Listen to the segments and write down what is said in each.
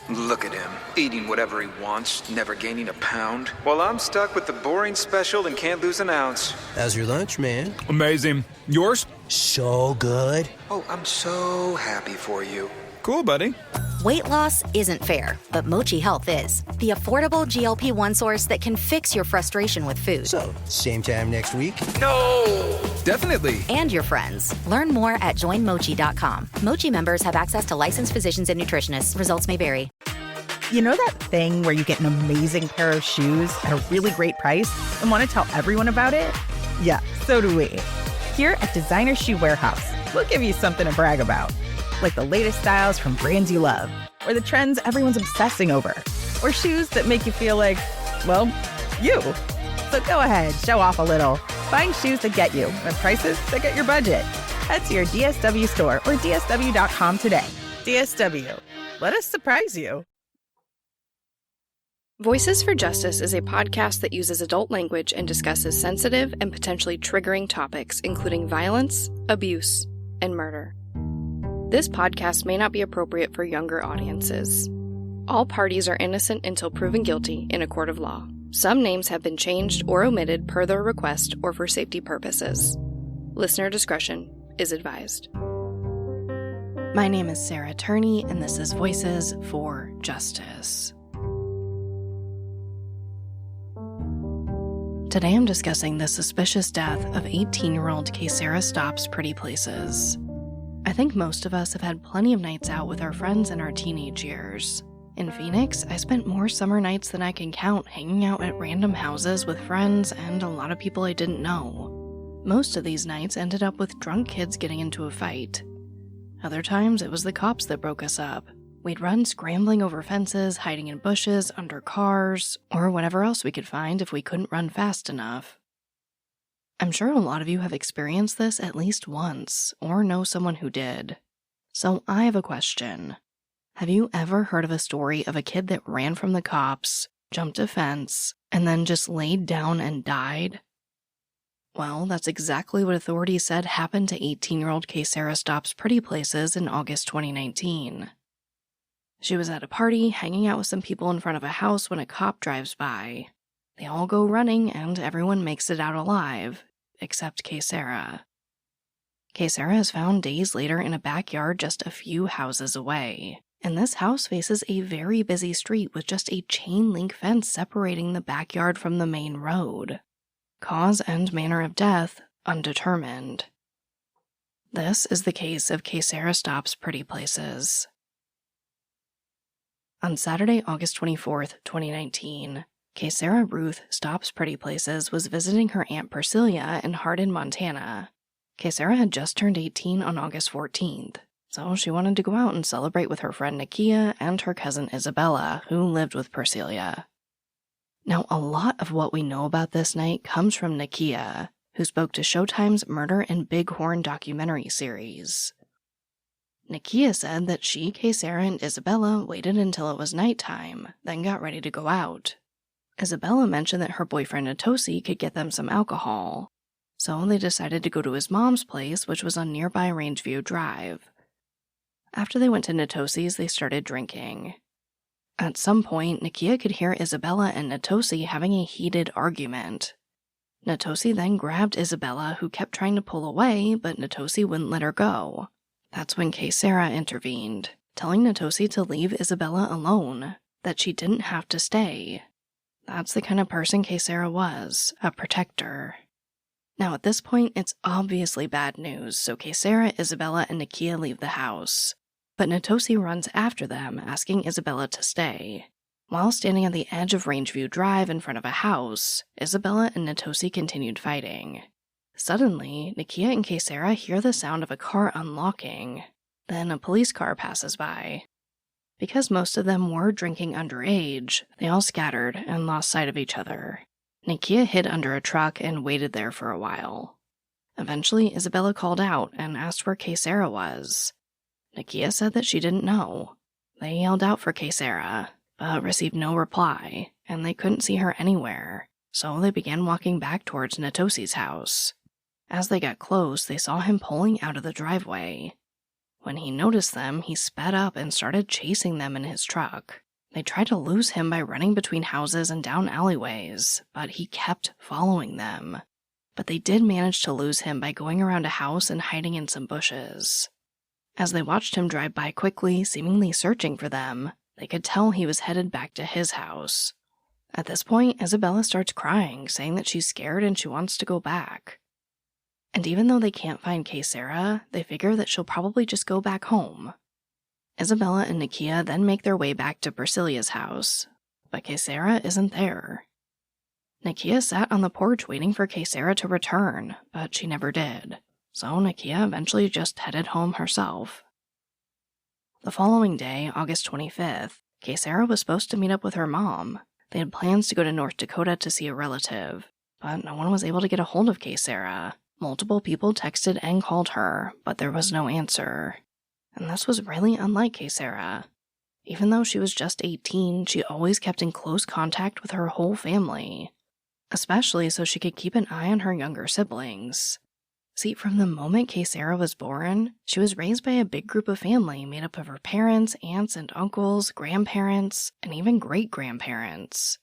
Look at him, eating whatever he wants, never gaining a pound, while I'm stuck with the boring special and can't lose an ounce. How's your lunch, man? Amazing. Yours? So good. Oh, I'm so happy for you. Cool, buddy. Weight loss isn't fair, but Mochi Health is. The affordable GLP-1 source that can fix your frustration with food. So, same time next week? No! Definitely. And your friends. Learn more at joinmochi.com. Mochi members have access to licensed physicians and nutritionists. Results may vary. You know that thing where you get an amazing pair of shoes at a really great price and want to tell everyone about it? Yeah, so do we. Here at Designer Shoe Warehouse, we'll give you something to brag about. Like the latest styles from brands you love, or the trends everyone's obsessing over, or shoes that make you feel like, well, you. So go ahead, show off a little. Find shoes that get you at prices that get your budget. Head to your DSW store or DSW.com today. DSW, let us surprise you. Voices for Justice is a podcast that uses adult language and discusses sensitive and potentially triggering topics, including violence, abuse, and murder. This podcast may not be appropriate for younger audiences. All parties are innocent until proven guilty in a court of law. Some names have been changed or omitted per their request or for safety purposes. Listener discretion is advised. My name is Sarah Turney, and this is Voices for Justice. Today I'm discussing the suspicious death of 18-year-old Kaysera Stops Pretty Places. I think most of us have had plenty of nights out with our friends in our teenage years. In Phoenix, I spent more summer nights than I can count hanging out at random houses with friends and a lot of people I didn't know. Most of these nights ended up with drunk kids getting into a fight. Other times, it was the cops that broke us up. We'd run scrambling over fences, hiding in bushes, under cars, or whatever else we could find if we couldn't run fast enough. I'm sure a lot of you have experienced this at least once, or know someone who did. So I have a question. Have you ever heard of a story of a kid that ran from the cops, jumped a fence, and then just laid down and died? Well, that's exactly what authorities said happened to 18-year-old Kaysera Stops Pretty Places in August 2019. She was at a party, hanging out with some people in front of a house when a cop drives by. They all go running, and everyone makes it out alive, except Kaysera. Kaysera is found days later in a backyard just a few houses away, and this house faces a very busy street with just a chain-link fence separating the backyard from the main road. Cause and manner of death, undetermined. This is the case of Kaysera Stops Pretty Places. On Saturday, August 24th, 2019, Kaysera Ruth Stops Pretty Places was visiting her Aunt Priscilla in Hardin, Montana. Kaysera had just turned 18 on August 14th, so she wanted to go out and celebrate with her friend Nakia and her cousin Isabella, who lived with Priscilla. Now, a lot of what we know about this night comes from Nakia, who spoke to Showtime's Murder and Bighorn documentary series. Nakia said that she, Kaysera, and Isabella waited until it was nighttime, then got ready to go out. Isabella mentioned that her boyfriend Natosi could get them some alcohol, so they decided to go to his mom's place, which was on nearby Rangeview Drive. After they went to Natosi's, they started drinking. At some point, Nakia could hear Isabella and Natosi having a heated argument. Natosi then grabbed Isabella, who kept trying to pull away, but Natosi wouldn't let her go. That's when Kaysera intervened, telling Natosi to leave Isabella alone, that she didn't have to stay. That's the kind of person Kaysera was, a protector. Now at this point, it's obviously bad news, so Kaysera, Isabella, and Nakia leave the house. But Natosi runs after them, asking Isabella to stay. While standing at the edge of Rangeview Drive in front of a house, Isabella and Natosi continued fighting. Suddenly, Nakia and Kaysera hear the sound of a car unlocking. Then a police car passes by. Because most of them were drinking underage, they all scattered and lost sight of each other. Nakia hid under a truck and waited there for a while. Eventually, Isabella called out and asked where Kaysera was. Nakia said that she didn't know. They yelled out for Kaysera, but received no reply, and they couldn't see her anywhere, so they began walking back towards Natosi's house. As they got close, they saw him pulling out of the driveway. When he noticed them, he sped up and started chasing them in his truck. They tried to lose him by running between houses and down alleyways, but he kept following them. But they did manage to lose him by going around a house and hiding in some bushes. As they watched him drive by quickly, seemingly searching for them, they could tell he was headed back to his house. At this point, Isabella starts crying, saying that she's scared and she wants to go back. And even though they can't find Kaysera, they figure that she'll probably just go back home. Isabella and Nakia then make their way back to Priscilla's house, but Kaysera isn't there. Nakia sat on the porch waiting for Kaysera to return, but she never did, so Nakia eventually just headed home herself. The following day, August 25th, Kaysera was supposed to meet up with her mom. They had plans to go to North Dakota to see a relative, but no one was able to get a hold of Kaysera. Multiple people texted and called her, but there was no answer. And this was really unlike Kaysera. Even though she was just 18, she always kept in close contact with her whole family, especially so she could keep an eye on her younger siblings. See, from the moment Kaysera was born, she was raised by a big group of family made up of her parents, aunts and uncles, grandparents, and even great-grandparents.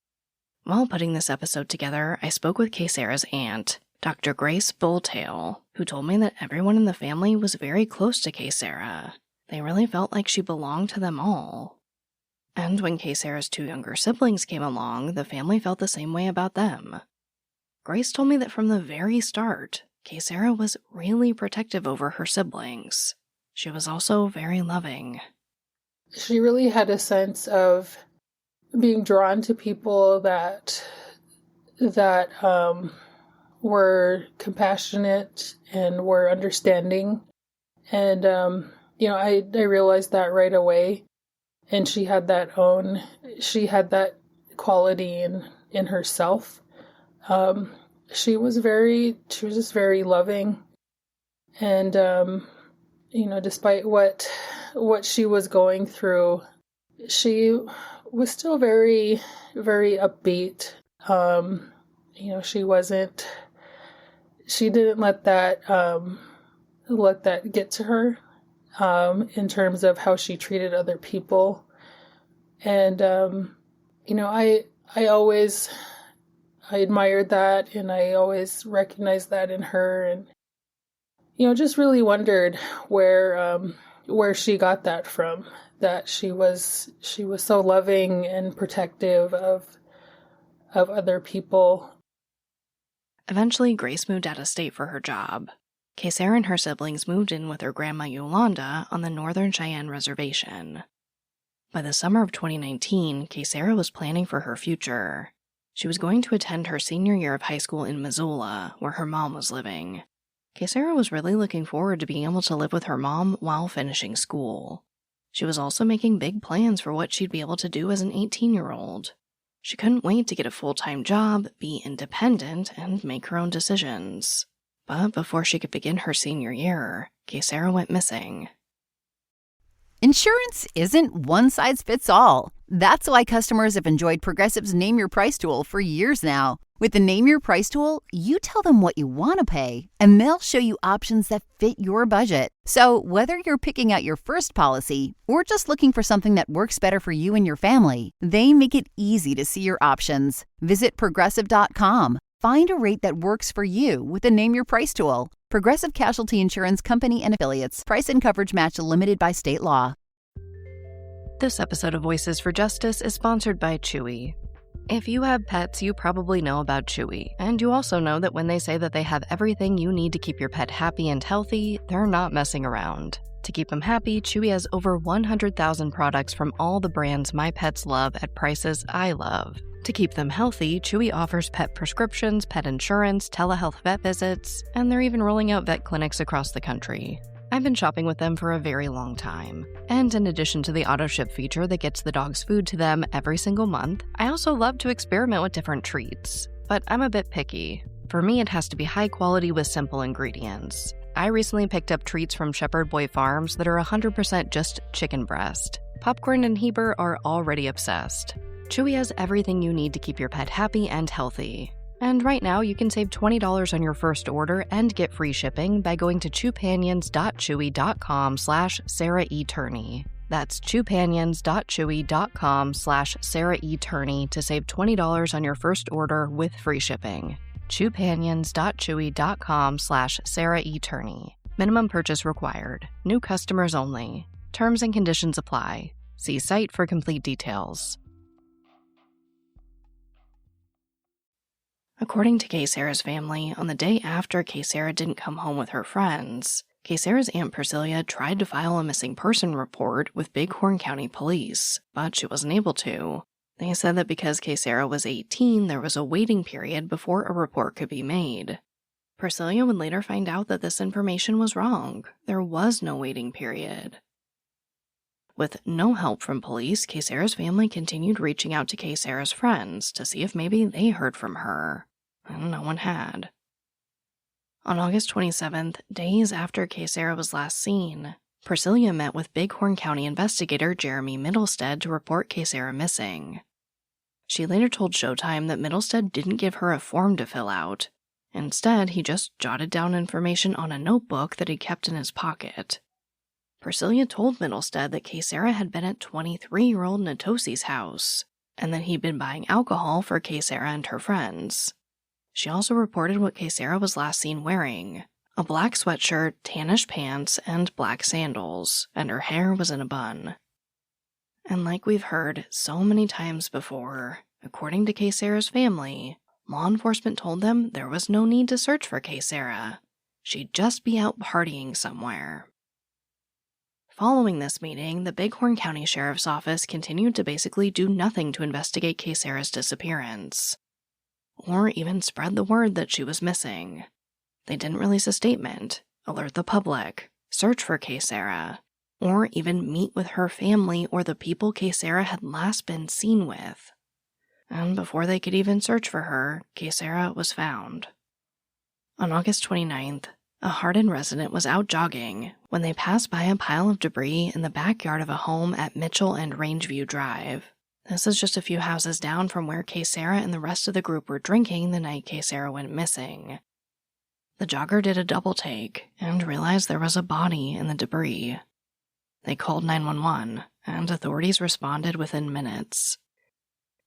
While putting this episode together, I spoke with Kaysera's aunt, Dr. Grace Bulltail, who told me that everyone in the family was very close to Kaysera. They really felt like she belonged to them all. And when Kaysera's two younger siblings came along, the family felt the same way about them. Grace told me that from the very start, Kaysera was really protective over her siblings. She was also very loving. She really had a sense of being drawn to people that were compassionate and were understanding. And, I realized that right away. And she had that quality in herself. She was just very loving. And, despite what she was going through, she was still very, very upbeat. She didn't let that get to her, in terms of how she treated other people. And, I admired that, and I always recognized that in her, and, just really wondered where she got that from, that she was so loving and protective of other people. Eventually, Grace moved out of state for her job. Kaysera and her siblings moved in with her grandma Yolanda on the Northern Cheyenne Reservation. By the summer of 2019, Kaysera was planning for her future. She was going to attend her senior year of high school in Missoula, where her mom was living. Kaysera was really looking forward to being able to live with her mom while finishing school. She was also making big plans for what she'd be able to do as an 18-year-old. She couldn't wait to get a full-time job, be independent, and make her own decisions. But before she could begin her senior year, Kaysera went missing. Insurance isn't one size fits all. That's why customers have enjoyed Progressive's Name Your Price tool for years now. With the Name Your Price tool, you tell them what you want to pay, and they'll show you options that fit your budget. So whether you're picking out your first policy or just looking for something that works better for you and your family, they make it easy to see your options. Visit Progressive.com. Find a rate that works for you with the Name Your Price tool. Progressive Casualty Insurance Company and Affiliates. Price and coverage match limited by state law. This episode of Voices for Justice is sponsored by Chewy. If you have pets, you probably know about Chewy, and you also know that when they say that they have everything you need to keep your pet happy and healthy, they're not messing around. To keep them happy, Chewy has over 100,000 products from all the brands my pets love at prices I love. To keep them healthy, Chewy offers pet prescriptions, pet insurance, telehealth vet visits, and they're even rolling out vet clinics across the country. I've been shopping with them for a very long time. And in addition to the auto-ship feature that gets the dog's food to them every single month, I also love to experiment with different treats. But I'm a bit picky. For me, it has to be high quality with simple ingredients. I recently picked up treats from Shepherd Boy Farms that are 100% just chicken breast. Popcorn and Heber are already obsessed. Chewy has everything you need to keep your pet happy and healthy. And right now, you can save $20 on your first order and get free shipping by going to chewpanions.chewy.com/SarahEturney. That's chewpanions.chewy.com/SarahEturney to save $20 on your first order with free shipping. chewpanions.chewy.com/SarahEturney. Minimum purchase required. New customers only. Terms and conditions apply. See site for complete details. According to Kaysera's family, on the day after Kaysera didn't come home with her friends, Kaysera's Aunt Priscilla tried to file a missing person report with Bighorn County Police, but she wasn't able to. They said that because Kaysera was 18, there was a waiting period before a report could be made. Priscilla would later find out that this information was wrong. There was no waiting period. With no help from police, Kaysera's family continued reaching out to Kaysera's friends to see if maybe they heard from her, and no one had. On August 27th, days after Kaysera was last seen, Priscilla met with Bighorn County investigator Jeremy Middlestead to report Kaysera missing. She later told Showtime that Middlestead didn't give her a form to fill out. Instead, he just jotted down information on a notebook that he kept in his pocket. Priscilla told Middlestead that Kaysera had been at 23-year-old Natosi's house, and that he'd been buying alcohol for Kaysera and her friends. She also reported what Kaysera was last seen wearing: a black sweatshirt, tannish pants, and black sandals, and her hair was in a bun. And like we've heard so many times before, according to Kaysera's family, law enforcement told them there was no need to search for Kaysera. She'd just be out partying somewhere. Following this meeting, the Bighorn County Sheriff's Office continued to basically do nothing to investigate Kaysera's disappearance, or even spread the word that she was missing. They didn't release a statement, alert the public, search for Kaysera, or even meet with her family or the people Kaysera had last been seen with. And before they could even search for her, Kaysera was found. On August 29th, a Hardin resident was out jogging when they passed by a pile of debris in the backyard of a home at Mitchell and Rangeview Drive. This is just a few houses down from where Kaysera and the rest of the group were drinking the night Kaysera went missing. The jogger did a double take and realized there was a body in the debris. They called 911, and authorities responded within minutes.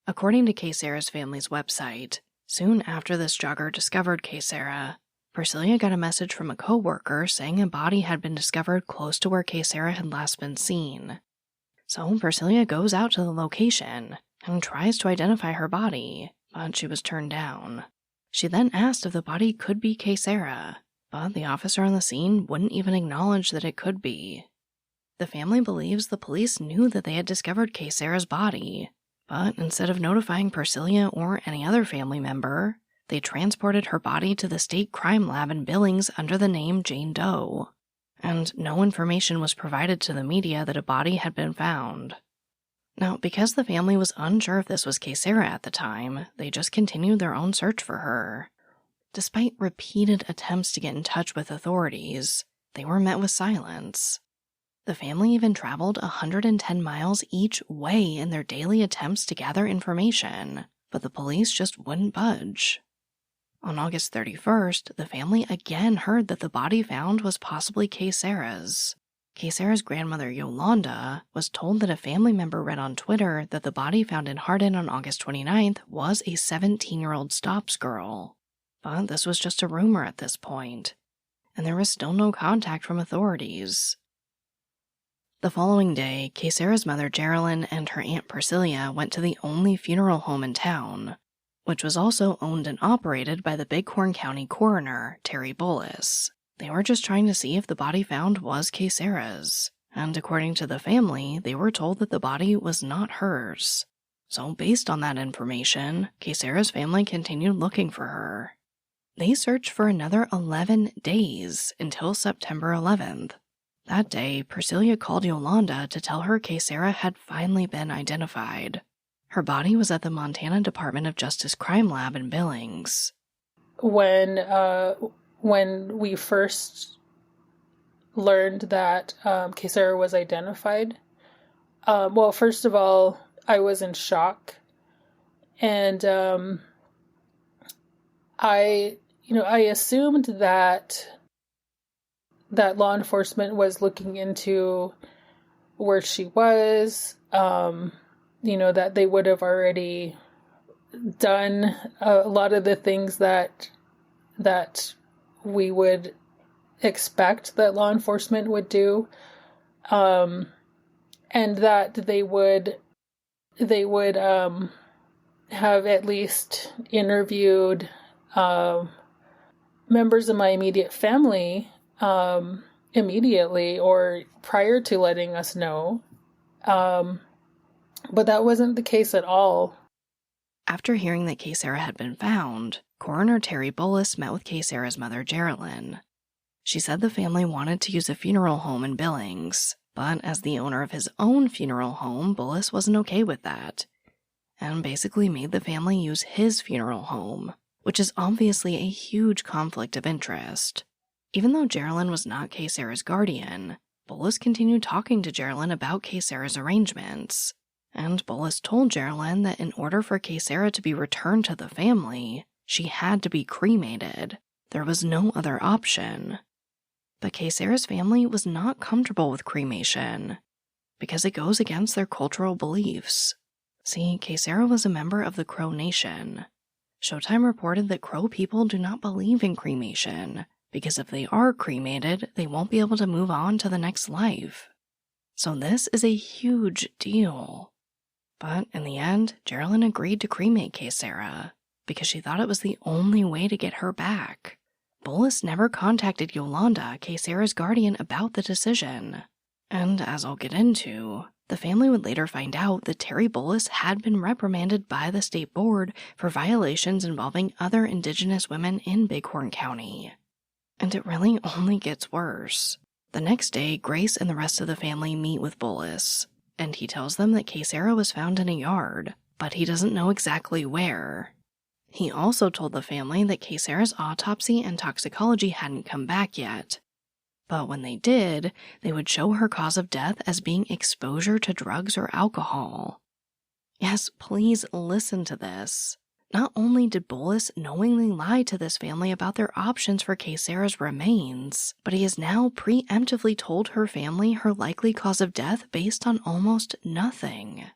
According to Kaysera's family's website, soon after this jogger discovered Kaysera, Priscilla got a message from a co-worker saying a body had been discovered close to where Kaysera had last been seen. So Priscilla goes out to the location and tries to identify her body, but she was turned down. She then asked if the body could be Kaysera, but the officer on the scene wouldn't even acknowledge that it could be. The family believes the police knew that they had discovered Kaysera's body, but instead of notifying Priscilla or any other family member, they transported her body to the state crime lab in Billings under the name Jane Doe, and no information was provided to the media that a body had been found. Now, because the family was unsure if this was Kaysera at the time, they just continued their own search for her. Despite repeated attempts to get in touch with authorities, they were met with silence. The family even traveled 110 miles each way in their daily attempts to gather information, but the police just wouldn't budge. On August 31st, the family again heard that the body found was possibly Kaysera's. Kaysera's grandmother, Yolanda, was told that a family member read on Twitter that the body found in Hardin on August 29th was a 17-year-old Stops girl. But this was just a rumor at this point, and there was still no contact from authorities. The following day, Kaysera's mother, Geraldine, and her Aunt Priscilla went to the only funeral home in town, which was also owned and operated by the Bighorn County coroner, Terry Bullis. They were just trying to see if the body found was Kaysera's, and according to the family, they were told that the body was not hers. So based on that information, Kaysera's family continued looking for her. They searched for another 11 days until September 11th. That day, Priscilla called Yolanda to tell her Kaysera had finally been identified. Her body was at the Montana Department of Justice Crime Lab in Billings. When we first learned that Kaysera was identified, well, first of all, I was in shock. And I assumed that law enforcement was looking into where she was, that they would have already done a lot of the things that we would expect that law enforcement would do, and that they would have at least interviewed members of my immediate family immediately or prior to letting us know. But that wasn't the case at all. After hearing that Kaysera had been found, Coroner Terry Bullis met with Kaysera's mother, Geraldine. She said the family wanted to use a funeral home in Billings, but as the owner of his own funeral home, Bullis wasn't okay with that, and basically made the family use his funeral home, which is obviously a huge conflict of interest. Even though Geraldine was not Kaysera's guardian, Bullis continued talking to Geraldine about Kaysera's arrangements, and Bullis told Geraldine that in order for Kaysera to be returned to the family, she had to be cremated. There was no other option. But Kaysera's family was not comfortable with cremation because it goes against their cultural beliefs. See, Kaysera was a member of the Crow Nation. Showtime reported that Crow people do not believe in cremation because if they are cremated, they won't be able to move on to the next life. So this is a huge deal. But in the end, Geraldine agreed to cremate Kaysera because she thought it was the only way to get her back. Bullis never contacted Yolanda, Kaysera's guardian, about the decision. And as I'll get into, the family would later find out that Terry Bullis had been reprimanded by the state board for violations involving other Indigenous women in Bighorn County. And it really only gets worse. The next day, Grace and the rest of the family meet with Bullis, and he tells them that Kaysera was found in a yard, but he doesn't know exactly where. He also told the family that Kaysera's autopsy and toxicology hadn't come back yet. But when they did, they would show her cause of death as being exposure to drugs or alcohol. Yes, please listen to this. Not only did Bullis knowingly lie to this family about their options for Kaysera's remains, but he has now preemptively told her family her likely cause of death based on almost nothing.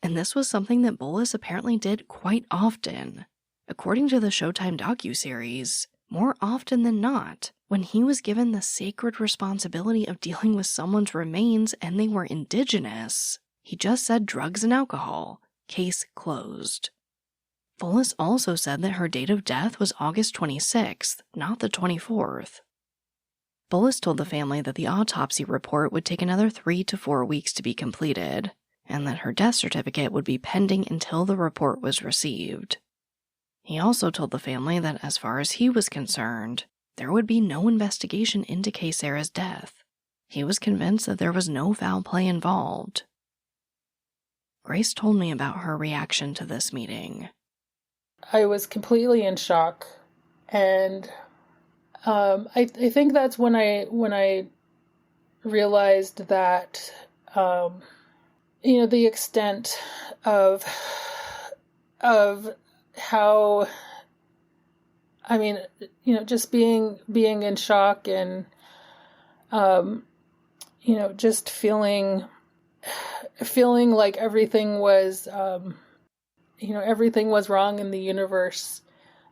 And this was something that Bullis apparently did quite often. According to the Showtime docuseries, more often than not, when he was given the sacred responsibility of dealing with someone's remains and they were Indigenous, he just said drugs and alcohol, case closed. Bullis also said that her date of death was August 26th, not the 24th. Bullis told the family that the autopsy report would take another 3 to 4 weeks to be completed, and that her death certificate would be pending until the report was received. He also told the family that as far as he was concerned, there would be no investigation into Kaysera's death. He was convinced that there was no foul play involved. Grace told me about her reaction to this meeting. I was completely in shock, and I think that's when I realized that the extent of how, just being in shock and just feeling like everything was everything was wrong in the universe,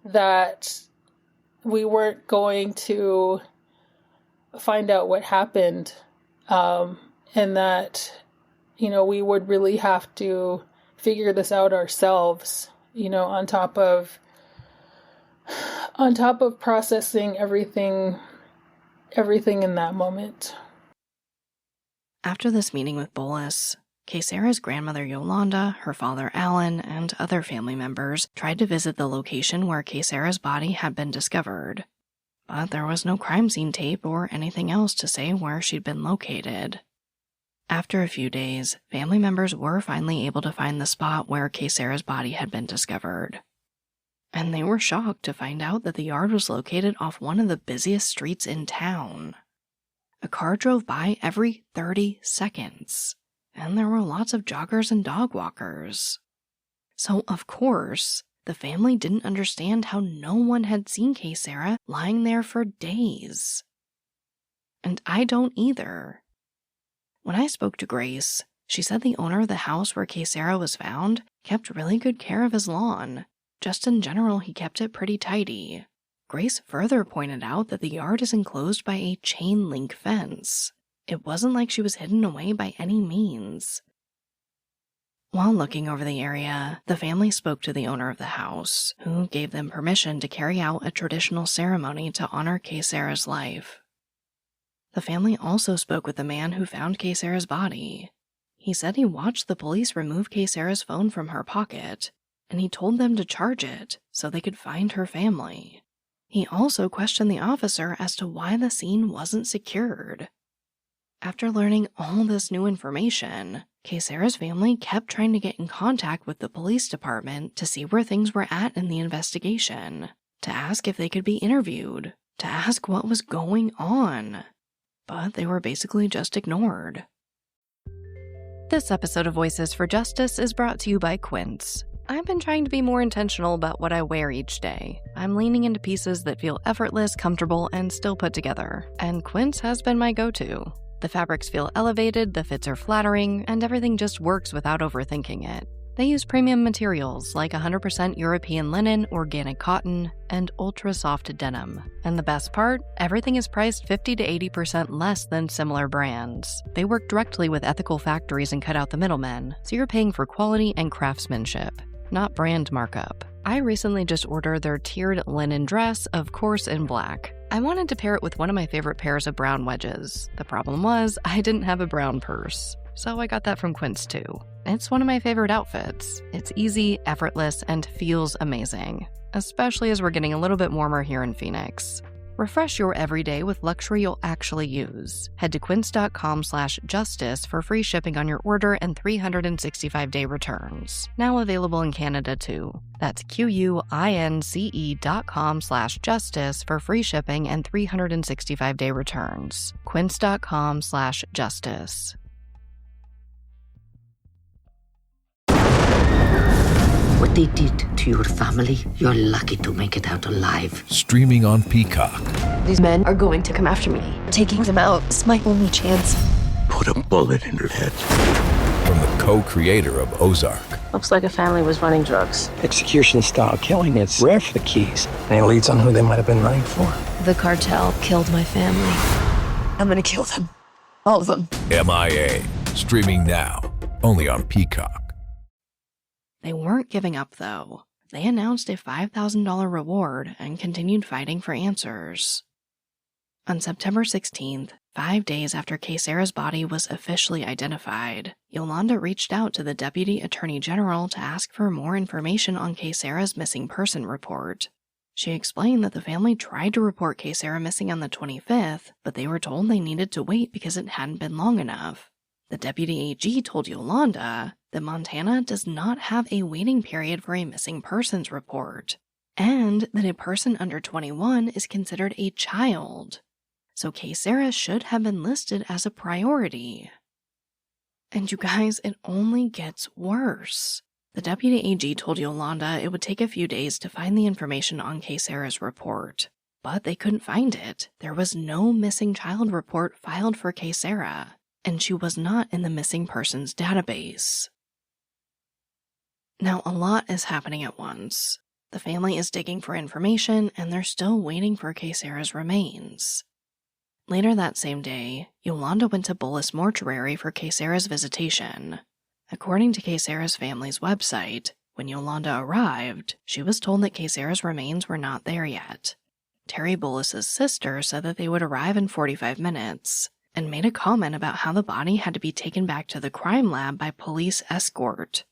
that we weren't going to find out what happened, and that we would really have to figure this out ourselves, on top of processing everything in that moment. After this meeting with Bullis, Kaysera's grandmother Yolanda, her father Alan, and other family members tried to visit the location where Kaysera's body had been discovered, but there was no crime scene tape or anything else to say where she'd been located. After a few days, family members were finally able to find the spot where Kaysera's body had been discovered. And they were shocked to find out that the yard was located off one of the busiest streets in town. A car drove by every 30 seconds, and there were lots of joggers and dog walkers. So, of course, The family didn't understand how no one had seen Kaysera lying there for days. And I don't either. When I spoke to Grace, she said the owner of the house where Kaysera was found kept really good care of his lawn. Just in general, he kept it pretty tidy. Grace further pointed out that the yard is enclosed by a chain link fence. It wasn't like she was hidden away by any means. While looking over the area, the family spoke to the owner of the house, who gave them permission to carry out a traditional ceremony to honor Kaysera's life. The family also spoke with the man who found Kaysera's body. He said he watched the police remove Kaysera's phone from her pocket, and he told them to charge it so they could find her family. He also questioned the officer as to why the scene wasn't secured. After learning all this new information, Kaysera's family kept trying to get in contact with the police department to see where things were at in the investigation, to ask if they could be interviewed, to ask what was going on. But they were basically just ignored. This episode of Voices for Justice is brought to you by Quince. I've been trying to be more intentional about what I wear each day. I'm leaning into pieces that feel effortless, comfortable, and still put together, and Quince has been my go-to. The fabrics feel elevated, the fits are flattering, and everything just works without overthinking it. They use premium materials like 100% European linen, organic cotton, and ultra-soft denim. And the best part? Everything is priced 50 to 80% less than similar brands. They work directly with ethical factories and cut out the middlemen, so you're paying for quality and craftsmanship, not brand markup. I recently just ordered their tiered linen dress, of course in black. I wanted to pair it with one of my favorite pairs of brown wedges. The problem was, I didn't have a brown purse, so I got that from Quince too. It's one of my favorite outfits. It's easy, effortless, and feels amazing, especially as we're getting a little bit warmer here in Phoenix. Refresh your everyday with luxury you'll actually use. Head to quince.com/justice for free shipping on your order and 365-day returns. Now available in Canada too. That's QUINCE.com/justice for free shipping and 365-day returns. Quince.com/justice. What they did to your family, you're lucky to make it out alive. Streaming on Peacock. These men are going to come after me. Taking them out is my only chance. Put a bullet in her head. From the co-creator of Ozark. Looks like a family was running drugs. Execution-style killing, it's rare for the Keys. And it leads on who they might have been running for. The cartel killed my family. I'm gonna kill them. All of them. MIA. Streaming now. Only on Peacock. They weren't giving up, though. They announced a $5,000 reward and continued fighting for answers. On September 16th, 5 days after Kaysera's body was officially identified, Yolanda reached out to the Deputy Attorney General to ask for more information on Kaysera's missing person report. She explained that the family tried to report Kaysera missing on the 25th, but they were told they needed to wait because it hadn't been long enough. The Deputy AG told Yolanda that Montana does not have a waiting period for a missing persons report, and that a person under 21 is considered a child, so Kaysera should have been listed as a priority. And you guys, it only gets worse. The Deputy AG told Yolanda it would take a few days to find the information on Kaysera's report, but they couldn't find it. There was no missing child report filed for Kaysera, and she was not in the missing persons database. Now, a lot is happening at once. The family is digging for information, and they're still waiting for Kaysera's remains. Later that same day, Yolanda went to Bullis Mortuary for Kaysera's visitation. According to Kaysera's family's website, when Yolanda arrived, she was told that Kaysera's remains were not there yet. Terry Bullis's sister said that they would arrive in 45 minutes, and made a comment about how the body had to be taken back to the crime lab by police escort.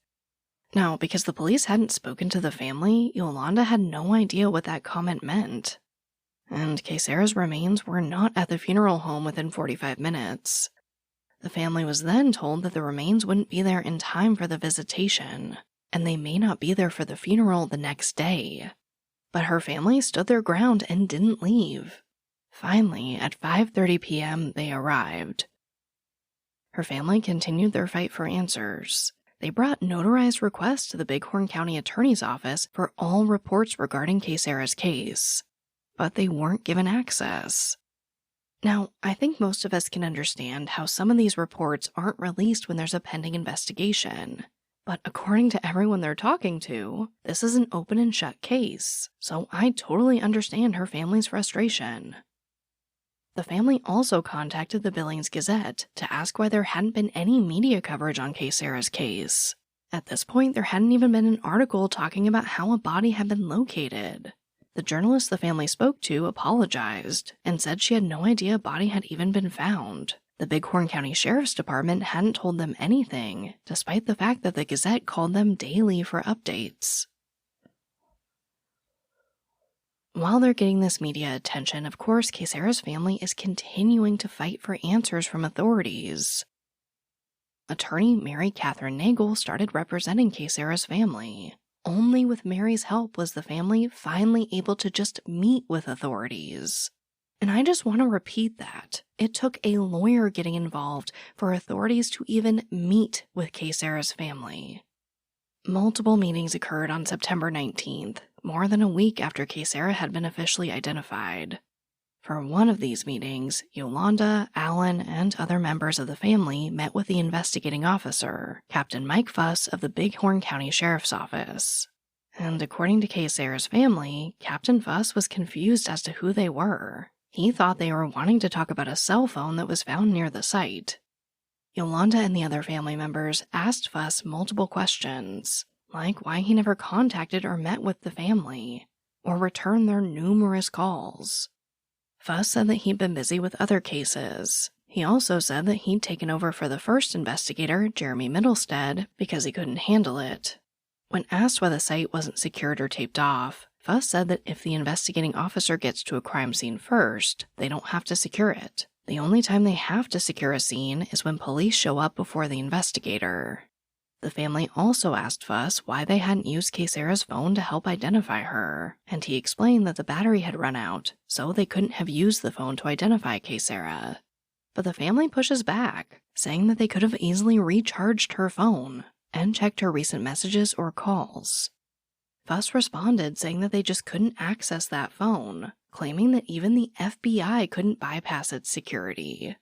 Now, because the police hadn't spoken to the family, Yolanda had no idea what that comment meant. And Kaysera's remains were not at the funeral home within 45 minutes. The family was then told that the remains wouldn't be there in time for the visitation, and they may not be there for the funeral the next day. But her family stood their ground and didn't leave. Finally, at 5:30 p.m., they arrived. Her family continued their fight for answers. they brought notarized requests to the Bighorn County Attorney's Office for all reports regarding Kaysera's case, but they weren't given access. Now, I think most of us can understand how some of these reports aren't released when there's a pending investigation. But according to everyone they're talking to, this is an open and shut case, so I totally understand her family's frustration. The family also contacted the Billings Gazette to ask why there hadn't been any media coverage on Kaysera's case. At this point, there hadn't even been an article talking about how a body had been located. The journalist the family spoke to apologized and said she had no idea a body had even been found. The Bighorn County Sheriff's Department hadn't told them anything, despite the fact that the Gazette called them daily for updates. While they're getting this media attention, of course, Kaysera's family is continuing to fight for answers from authorities. Attorney Mary Catherine Nagel started representing Kaysera's family. Only with Mary's help was the family finally able to just meet with authorities. And I just want to repeat that. It took a lawyer getting involved for authorities to even meet with Kaysera's family. Multiple meetings occurred on September 19th, more than a week after Kaysera had been officially identified. For one of these meetings, Yolanda, Alan, and other members of the family met with the investigating officer, Captain Mike Fuss of the Bighorn County Sheriff's Office. And according to Kaysera's family, Captain Fuss was confused as to who they were. He thought they were wanting to talk about a cell phone that was found near the site. Yolanda and the other family members asked Fuss multiple questions, like why he never contacted or met with the family, or returned their numerous calls. Fuss said that he'd been busy with other cases. He also said that he'd taken over for the first investigator, Jeremy Middlestead, because he couldn't handle it. When asked why the site wasn't secured or taped off, Fuss said that if the investigating officer gets to a crime scene first, they don't have to secure it. The only time they have to secure a scene is when police show up before the investigator. The family also asked Fuss why they hadn't used Kaysera's phone to help identify her, and he explained that the battery had run out, so they couldn't have used the phone to identify Kaysera. But the family pushes back, saying that they could have easily recharged her phone and checked her recent messages or calls. Fuss responded saying that they just couldn't access that phone, claiming that even the FBI couldn't bypass its security.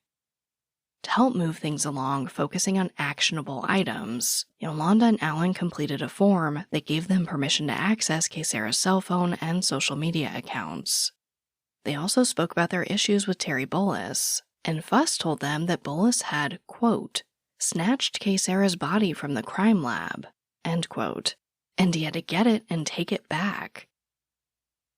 To help move things along, focusing on actionable items, Yolanda and Alan completed a form that gave them permission to access Kaysera's cell phone and social media accounts. They also spoke about their issues with Terry Bullis, and Fuss told them that Bullis had, quote, snatched Kaysera's body from the crime lab, end quote, and he had to get it and take it back.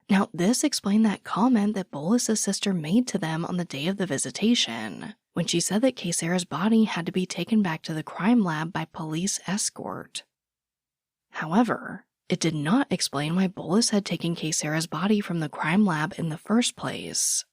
Now, this explained that comment that Bullis' sister made to them on the day of the visitation, when she said that Kaysera's body had to be taken back to the crime lab by police escort. However, it did not explain why Bullis had taken Kaysera's body from the crime lab in the first place.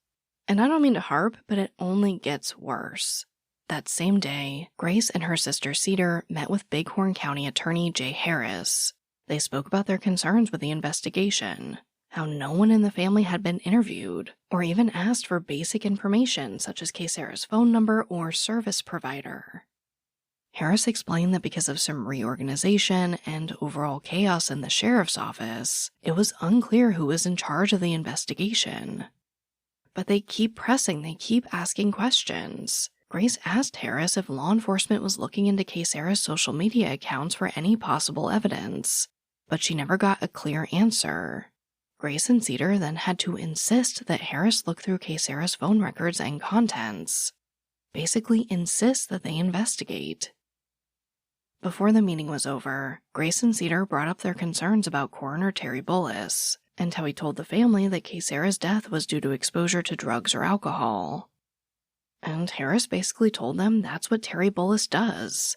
And I don't mean to harp, but it only gets worse. That same day, Grace and her sister Cedar met with Bighorn County Attorney Jay Harris. They spoke about their concerns with the investigation, how no one in the family had been interviewed, or even asked for basic information such as Kaysera's phone number or service provider. Harris explained that because of some reorganization and overall chaos in the sheriff's office, it was unclear who was in charge of the investigation. But they keep pressing, they keep asking questions. Grace asked Harris if law enforcement was looking into Kaysera's social media accounts for any possible evidence, but she never got a clear answer. Grace and Cedar then had to insist that Harris look through Kaysera's phone records and contents. Basically insist that they investigate. Before the meeting was over, Grace and Cedar brought up their concerns about Coroner Terry Bullis, and how he told the family that Kaysera's death was due to exposure to drugs or alcohol. And Harris basically told them that's what Terry Bullis does.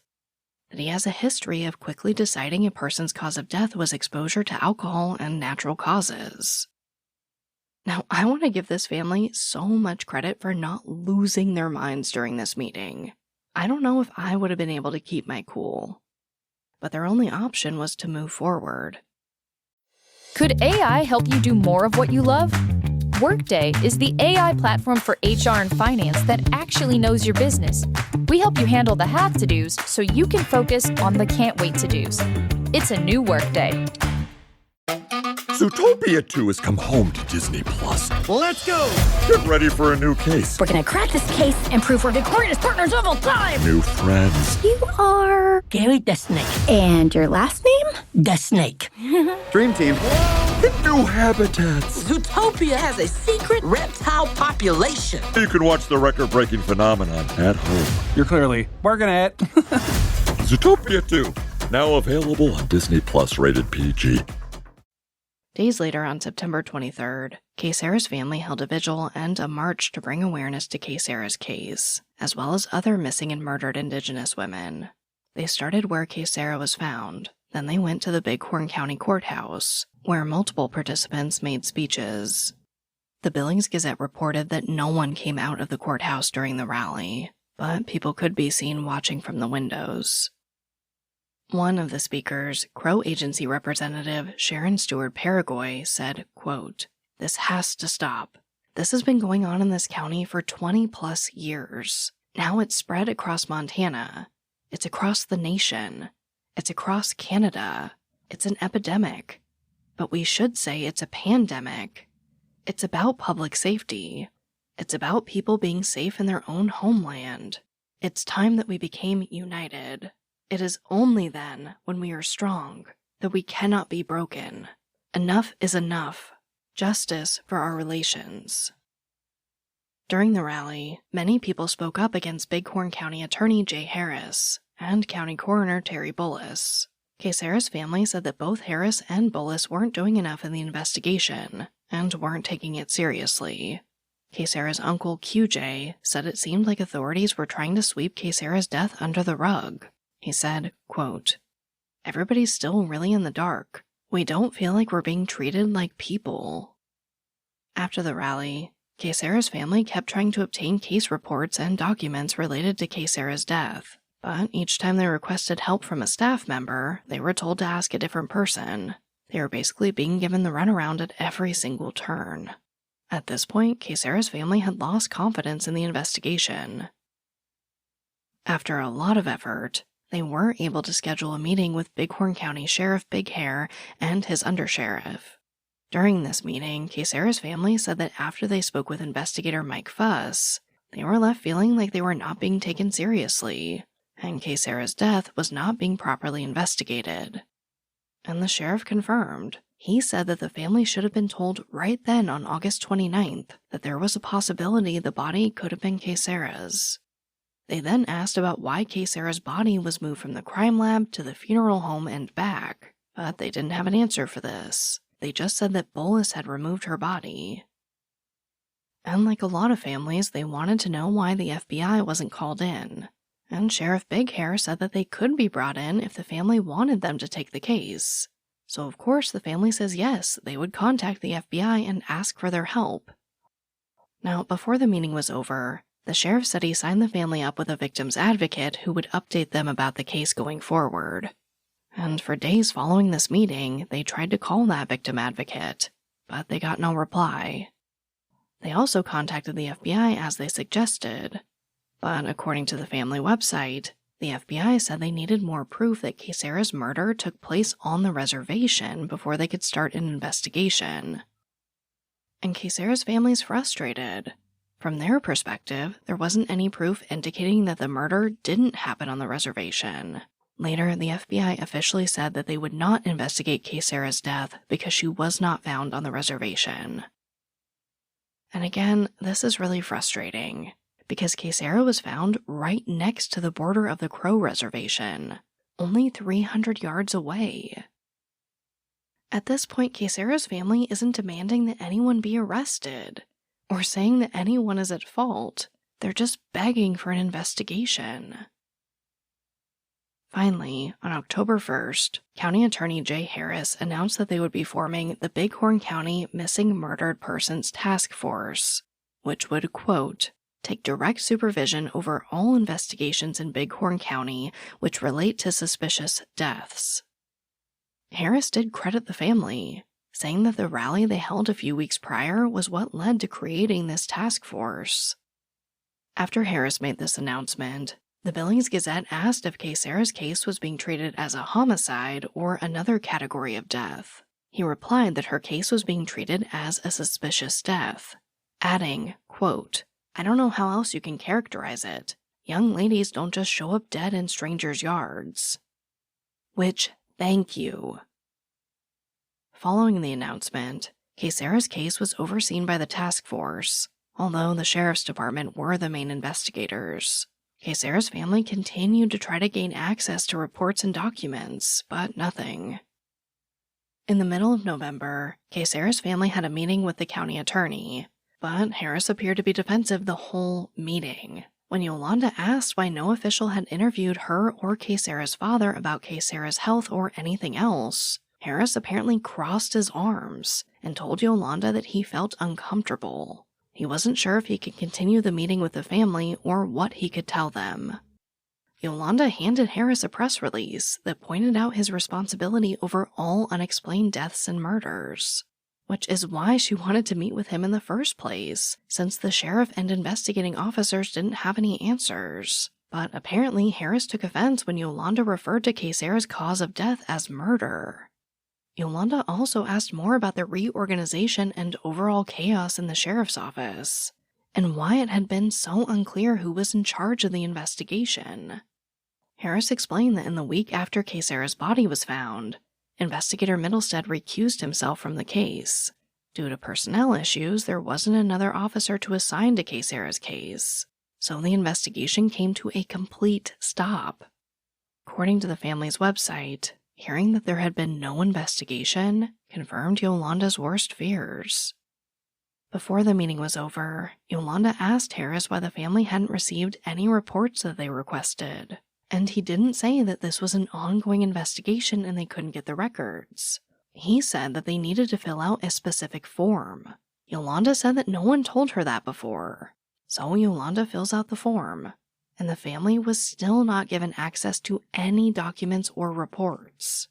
That he has a history of quickly deciding a person's cause of death was exposure to alcohol and natural causes. Now, I want to give this family so much credit for not losing their minds during this meeting. I don't know if I would have been able to keep my cool. But their only option was to move forward. Could AI help you do more of what you love? Workday is the AI platform for HR and finance that actually knows your business. We help you handle the have-to-dos so you can focus on the can't-wait-to-dos. It's a new Workday. Zootopia 2 has come home to Disney+. Let's go! Get ready for a new case. We're gonna crack this case and prove we're the greatest partners of all time! New friends. You are... Gary the Snake. And your last name? The Snake. Dream Team. New habitats. Zootopia has a secret reptile population. You can watch the record-breaking phenomenon at home. You're clearly working at Zootopia 2, now available on Disney Plus, rated PG. Days later, on September 23rd, Kaysera's family held a vigil and a march to bring awareness to Kaysera's case, as well as other missing and murdered Indigenous women. They started where Kaysera was found, then they went to the Bighorn County Courthouse, where multiple participants made speeches. The Billings Gazette reported that no one came out of the courthouse during the rally, but people could be seen watching from the windows. One of the speakers, Crow Agency representative Sharon Stewart Paraguay, said, quote, "This has to stop. This has been going on in this county for 20-plus years. Now it's spread across Montana. It's across the nation. It's across Canada. It's an epidemic. But we should say it's a pandemic. It's about public safety. It's about people being safe in their own homeland. It's time that we became united. It is only then, when we are strong, that we cannot be broken. Enough is enough. Justice for our relations." During the rally, many people spoke up against Bighorn County Attorney Jay Harris and County Coroner Terry Bullis. Kaysera's family said that both Harris and Bullis weren't doing enough in the investigation and weren't taking it seriously. Kaysera's uncle QJ said it seemed like authorities were trying to sweep Kaysera's death under the rug. He said, quote, "Everybody's still really in the dark. We don't feel like we're being treated like people." After the rally, Kaysera's family kept trying to obtain case reports and documents related to Kaysera's death, but each time they requested help from a staff member, they were told to ask a different person. They were basically being given the runaround at every single turn. At this point, Kaysera's family had lost confidence in the investigation. After a lot of effort, they were able to schedule a meeting with Bighorn County Sheriff Big Hair and his undersheriff. During this meeting, Kaysera's family said that after they spoke with investigator Mike Fuss, they were left feeling like they were not being taken seriously, and Kaysera's death was not being properly investigated. And the sheriff confirmed. He said that the family should have been told right then on August 29th that there was a possibility the body could have been Kaysera's. They then asked about why Kaysera's body was moved from the crime lab to the funeral home and back, but they didn't have an answer for this. They just said that Bullis had removed her body. And like a lot of families, they wanted to know why the FBI wasn't called in. And Sheriff Big Hair said that they could be brought in if the family wanted them to take the case. So of course the family says yes, they would contact the FBI and ask for their help. Now, before the meeting was over, the sheriff said he signed the family up with a victim's advocate who would update them about the case going forward. And for days following this meeting, they tried to call that victim advocate, but they got no reply. They also contacted the FBI as they suggested, but according to the family website, the FBI said they needed more proof that Kaysera's murder took place on the reservation before they could start an investigation. And Kaysera's family's frustrated. From their perspective, there wasn't any proof indicating that the murder didn't happen on the reservation. Later, the FBI officially said that they would not investigate Kaysera's death because she was not found on the reservation. And again, this is really frustrating, because Kaysera was found right next to the border of the Crow Reservation, only 300 yards away. At this point, Kaysera's family isn't demanding that anyone be arrested, or saying that anyone is at fault. They're just begging for an investigation. Finally, on October 1st, County Attorney Jay Harris announced that they would be forming the Bighorn County Missing Murdered Persons Task Force, which would, quote, take direct supervision over all investigations in Bighorn County which relate to suspicious deaths. Harris did credit the family, saying that the rally they held a few weeks prior was what led to creating this task force. After Harris made this announcement, the Billings Gazette asked if Kaysera's case was being treated as a homicide or another category of death. He replied that her case was being treated as a suspicious death, adding, quote, "I don't know how else you can characterize it. Young ladies don't just show up dead in strangers' yards." Which, thank you. Following the announcement, Kaysera's case was overseen by the task force, although the sheriff's department were the main investigators. Kaysera's family continued to try to gain access to reports and documents, but nothing. In the middle of November, Kaysera's family had a meeting with the county attorney, but Harris appeared to be defensive the whole meeting. When Yolanda asked why no official had interviewed her or Kaysera's father about Kaysera's health or anything else, Harris apparently crossed his arms and told Yolanda that he felt uncomfortable. He wasn't sure if he could continue the meeting with the family or what he could tell them. Yolanda handed Harris a press release that pointed out his responsibility over all unexplained deaths and murders, which is why she wanted to meet with him in the first place, since the sheriff and investigating officers didn't have any answers. But apparently Harris took offense when Yolanda referred to Kaysera's cause of death as murder. Yolanda also asked more about the reorganization and overall chaos in the sheriff's office, and why it had been so unclear who was in charge of the investigation. Harris explained that in the week after Kaysera's body was found, Investigator Middlestead recused himself from the case. Due to personnel issues, there wasn't another officer to assign to Kaysera's case, so the investigation came to a complete stop. According to the family's website, hearing that there had been no investigation confirmed Yolanda's worst fears. Before the meeting was over, Yolanda asked Harris why the family hadn't received any reports that they requested, and he didn't say that this was an ongoing investigation and they couldn't get the records. He said that they needed to fill out a specific form. Yolanda said that no one told her that before, so Yolanda fills out the form, and the family was still not given access to any documents or reports.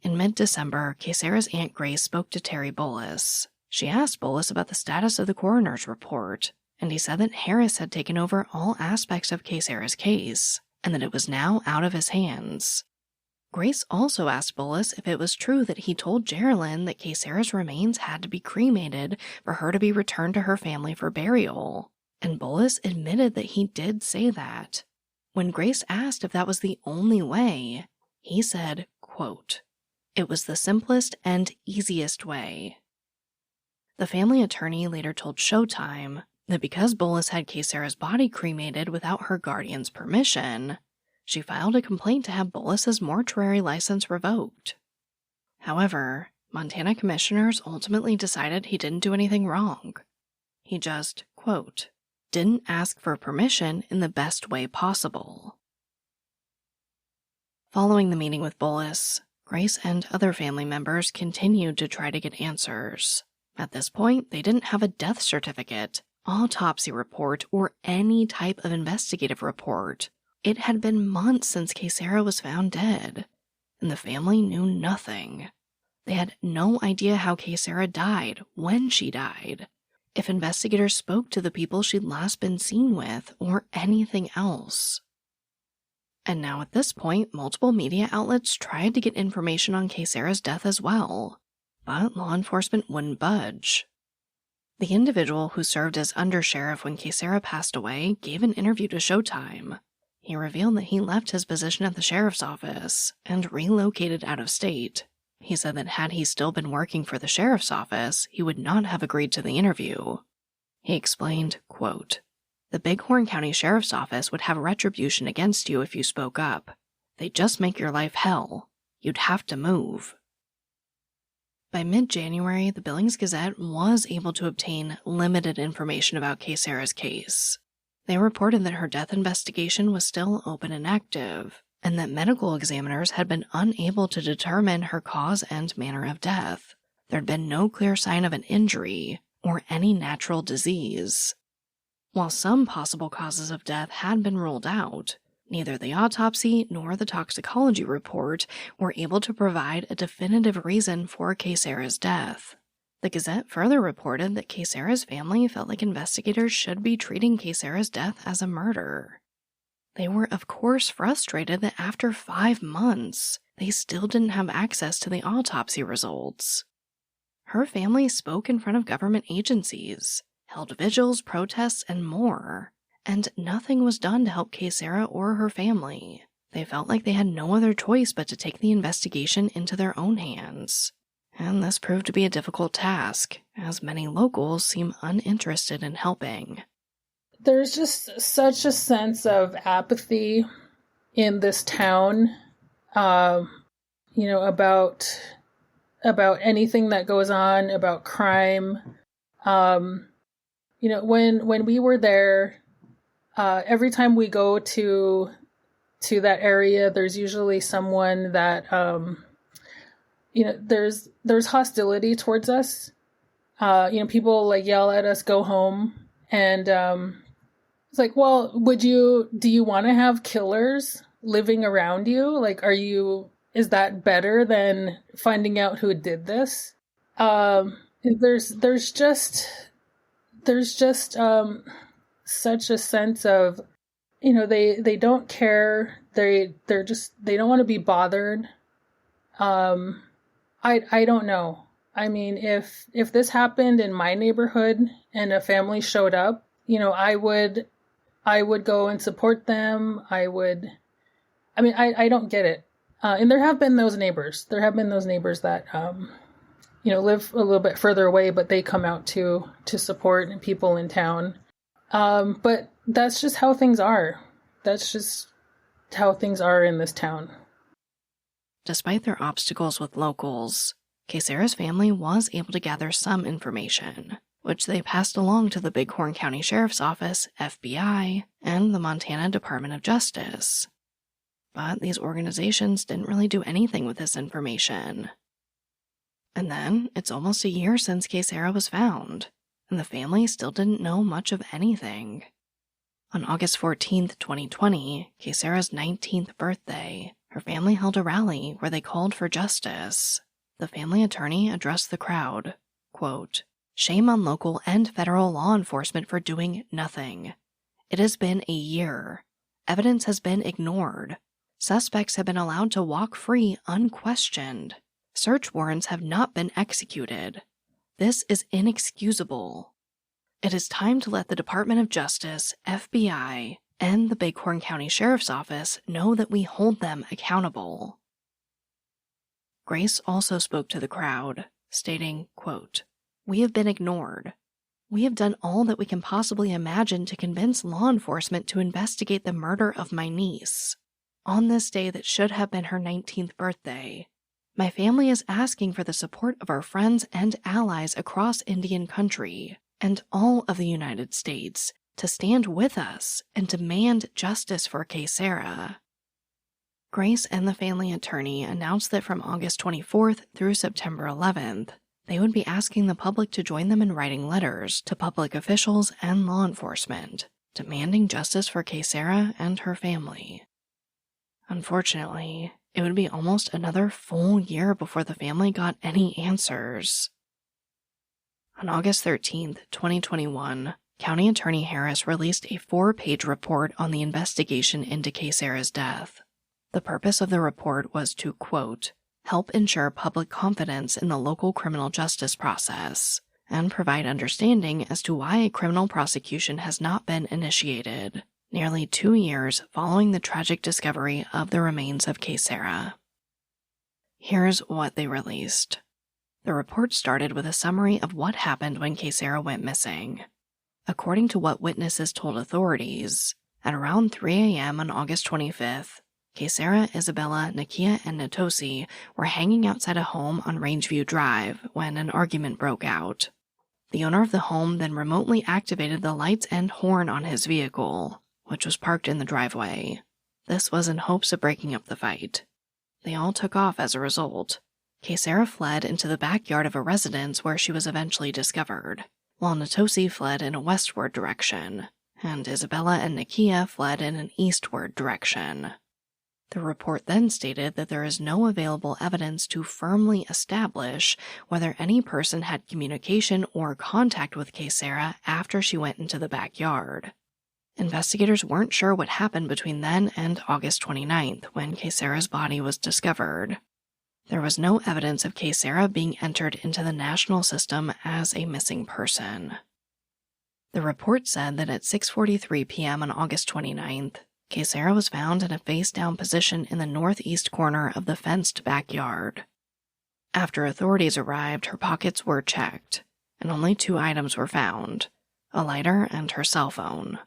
In mid-December, Kaysera's Aunt Grace spoke to Terry Bullis. She asked Bullis about the status of the coroner's report, and he said that Harris had taken over all aspects of Kaysera's case, and that it was now out of his hands. Grace also asked Bullis if it was true that he told Geraldine that Kaysera's remains had to be cremated for her to be returned to her family for burial, and Bullis admitted that he did say that. When Grace asked if that was the only way, he said, quote, "It was the simplest and easiest way." The family attorney later told Showtime that because Bullis had Kaysera's body cremated without her guardian's permission, she filed a complaint to have Bullis's mortuary license revoked. However, Montana commissioners ultimately decided he didn't do anything wrong. He just, quote, "didn't ask for permission in the best way possible." Following the meeting with Bullis, Grace and other family members continued to try to get answers. At this point, they didn't have a death certificate, autopsy report, or any type of investigative report. It had been months since Kaysera was found dead, and the family knew nothing. They had no idea how Kaysera died, when she died, if investigators spoke to the people she'd last been seen with, or anything else. And now at this point, multiple media outlets tried to get information on Kaysera's death as well, but law enforcement wouldn't budge. The individual who served as undersheriff when Kaysera passed away gave an interview to Showtime. He revealed that he left his position at the sheriff's office and relocated out of state. He said that had he still been working for the sheriff's office, he would not have agreed to the interview. He explained, quote, "The Bighorn County Sheriff's Office would have retribution against you if you spoke up. They'd just make your life hell. You'd have to move." By mid-January, the Billings Gazette was able to obtain limited information about Kaysera's case. They reported that her death investigation was still open and active, and that medical examiners had been unable to determine her cause and manner of death. There'd been no clear sign of an injury or any natural disease. While some possible causes of death had been ruled out, Neither the autopsy nor the toxicology report were able to provide a definitive reason for Kaysera's death. The Gazette further reported that Kaysera's family felt like investigators should be treating Kaysera's death as a murder. They were, of course, frustrated that after 5 months, they still didn't have access to the autopsy results. Her family spoke in front of government agencies, held vigils, protests, and more, and nothing was done to help Kaysera or her family. They felt like they had no other choice but to take the investigation into their own hands. And this proved to be a difficult task, as many locals seem uninterested in helping. There's just such a sense of apathy in this town, about anything that goes on, about crime. When we were there, every time we go to that area, there's usually someone that, there's hostility towards us. People like yell at us, go home. And, it's like, well, do you want to have killers living around you? Like, is that better than finding out who did this? There's just such a sense of, they don't care. They don't want to be bothered. I don't know. I mean, if this happened in my neighborhood and a family showed up, I would go and support them. I don't get it. And there have been those neighbors. There have been those neighbors that, live a little bit further away, but they come out to support people in town. But that's just how things are. That's just how things are in this town. Despite their obstacles with locals, Kaysera's family was able to gather some information, which they passed along to the Bighorn County Sheriff's Office, FBI, and the Montana Department of Justice. But these organizations didn't really do anything with this information. And then, it's almost a year since Kaysera was found, and the family still didn't know much of anything. On August 14th, 2020, Kaysera's 19th birthday, her family held a rally where they called for justice. The family attorney addressed the crowd, quote, "Shame on local and federal law enforcement for doing nothing. It has been a year. Evidence has been ignored. Suspects have been allowed to walk free unquestioned. Search warrants have not been executed. This is inexcusable. It is time to let the Department of Justice, FBI, and the Bighorn County Sheriff's Office know that we hold them accountable." Grace also spoke to the crowd, stating, quote, "We have been ignored. We have done all that we can possibly imagine to convince law enforcement to investigate the murder of my niece. On this day that should have been her 19th birthday, my family is asking for the support of our friends and allies across Indian country and all of the United States to stand with us and demand justice for Kaysera." Grace and the family attorney announced that from August 24th through September 11th, they would be asking the public to join them in writing letters to public officials and law enforcement, demanding justice for Kaysera and her family. Unfortunately, it would be almost another full year before the family got any answers. On August 13th, 2021, County Attorney Harris released a 4-page report on the investigation into Kaysera's death. The purpose of the report was to, quote, "help ensure public confidence in the local criminal justice process and provide understanding as to why a criminal prosecution has not been initiated, nearly 2 years following the tragic discovery of the remains of Kaysera." Here's what they released. The report started with a summary of what happened when Kaysera went missing. According to what witnesses told authorities, at around 3 a.m. on August 25th, Kaysera, Isabella, Nakia, and Natosi were hanging outside a home on Rangeview Drive when an argument broke out. The owner of the home then remotely activated the lights and horn on his vehicle, which was parked in the driveway. This was in hopes of breaking up the fight. They all took off as a result. Kaysera fled into the backyard of a residence where she was eventually discovered, while Natosi fled in a westward direction, and Isabella and Nakia fled in an eastward direction. The report then stated that there is no available evidence to firmly establish whether any person had communication or contact with Kaysera after she went into the backyard. Investigators weren't sure what happened between then and August 29th, when Kaysera's body was discovered. There was no evidence of Kaysera being entered into the national system as a missing person. The report said that at 6:43 p.m. on August 29th, Kaysera was found in a face-down position in the northeast corner of the fenced backyard. After authorities arrived, her pockets were checked, and only 2 items were found: a lighter and her cell phone.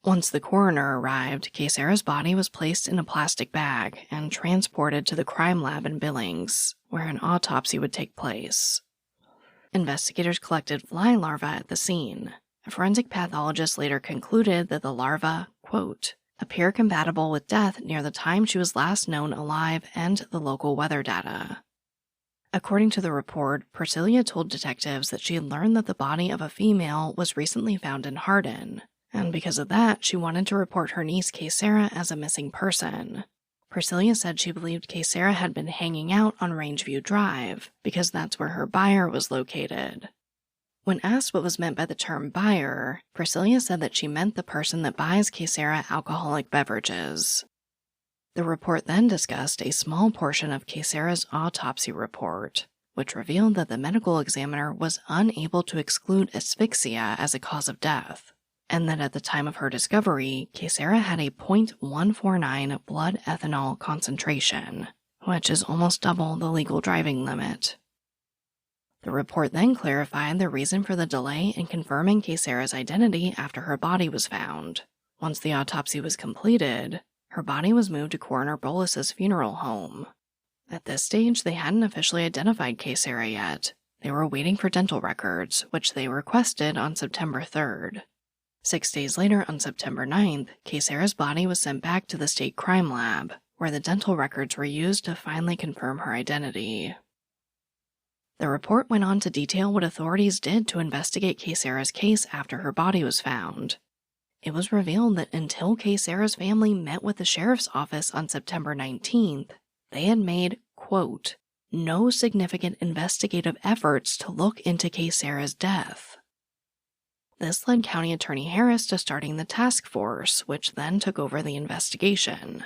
Once the coroner arrived, Kaysera's body was placed in a plastic bag and transported to the crime lab in Billings, where an autopsy would take place. Investigators collected fly larvae at the scene. A forensic pathologist later concluded that the larvae, quote, appear compatible with death near the time she was last known alive and the local weather data. According to the report, Priscilla told detectives that she had learned that the body of a female was recently found in Hardin, and because of that, she wanted to report her niece Kaysera as a missing person. Priscilla said she believed Kaysera had been hanging out on Rangeview Drive because that's where her buyer was located. When asked what was meant by the term buyer, Priscilla said that she meant the person that buys Kaysera alcoholic beverages. The report then discussed a small portion of Kaysera's autopsy report, which revealed that the medical examiner was unable to exclude asphyxia as a cause of death, and that at the time of her discovery, Kaysera had a 0.149 blood ethanol concentration, which is almost double the legal driving limit. The report then clarified the reason for the delay in confirming Kaysera's identity after her body was found. Once the autopsy was completed, her body was moved to Coroner Bolas's funeral home. At this stage, they hadn't officially identified Kaysera yet. They were waiting for dental records, which they requested on September 3rd. 6 days later, on September 9th, Kaysera's body was sent back to the state crime lab, where the dental records were used to finally confirm her identity. The report went on to detail what authorities did to investigate Kaysera's case after her body was found. It was revealed that until Kaysera's family met with the sheriff's office on September 19th, they had made, quote, no significant investigative efforts to look into Kaysera's death. This led County Attorney Harris to starting the task force, which then took over the investigation.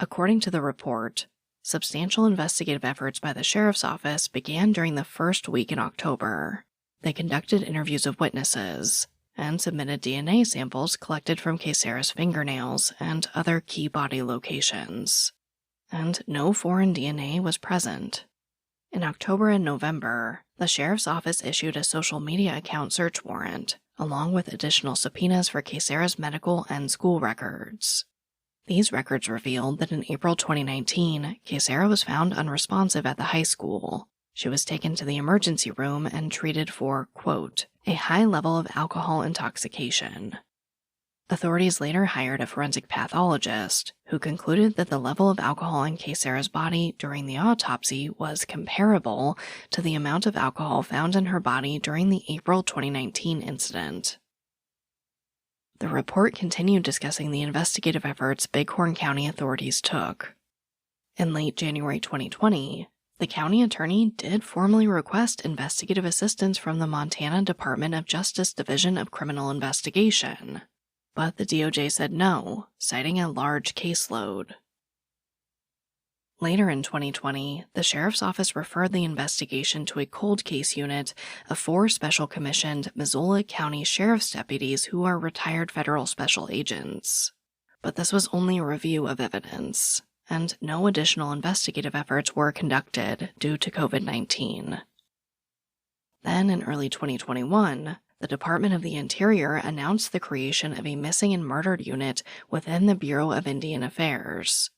According to the report, substantial investigative efforts by the sheriff's office began during the first week in October. They conducted interviews of witnesses and submitted DNA samples collected from Kaysera's fingernails and other key body locations. And no foreign DNA was present. In October and November, the sheriff's office issued a social media account search warrant, along with additional subpoenas for Kaysera's medical and school records. These records revealed that in April 2019, Kaysera was found unresponsive at the high school. She was taken to the emergency room and treated for, quote, a high level of alcohol intoxication. Authorities later hired a forensic pathologist who concluded that the level of alcohol in Kaysera's body during the autopsy was comparable to the amount of alcohol found in her body during the April 2019 incident. The report continued discussing the investigative efforts Bighorn County authorities took. In late January 2020, the county attorney did formally request investigative assistance from the Montana Department of Justice Division of Criminal Investigation, but the DOJ said no, citing a large caseload. Later in 2020, the sheriff's office referred the investigation to a cold case unit of 4 special commissioned Missoula County sheriff's deputies who are retired federal special agents. But this was only a review of evidence, and no additional investigative efforts were conducted due to COVID-19. Then, in early 2021, the Department of the Interior announced the creation of a missing and murdered unit within the Bureau of Indian Affairs.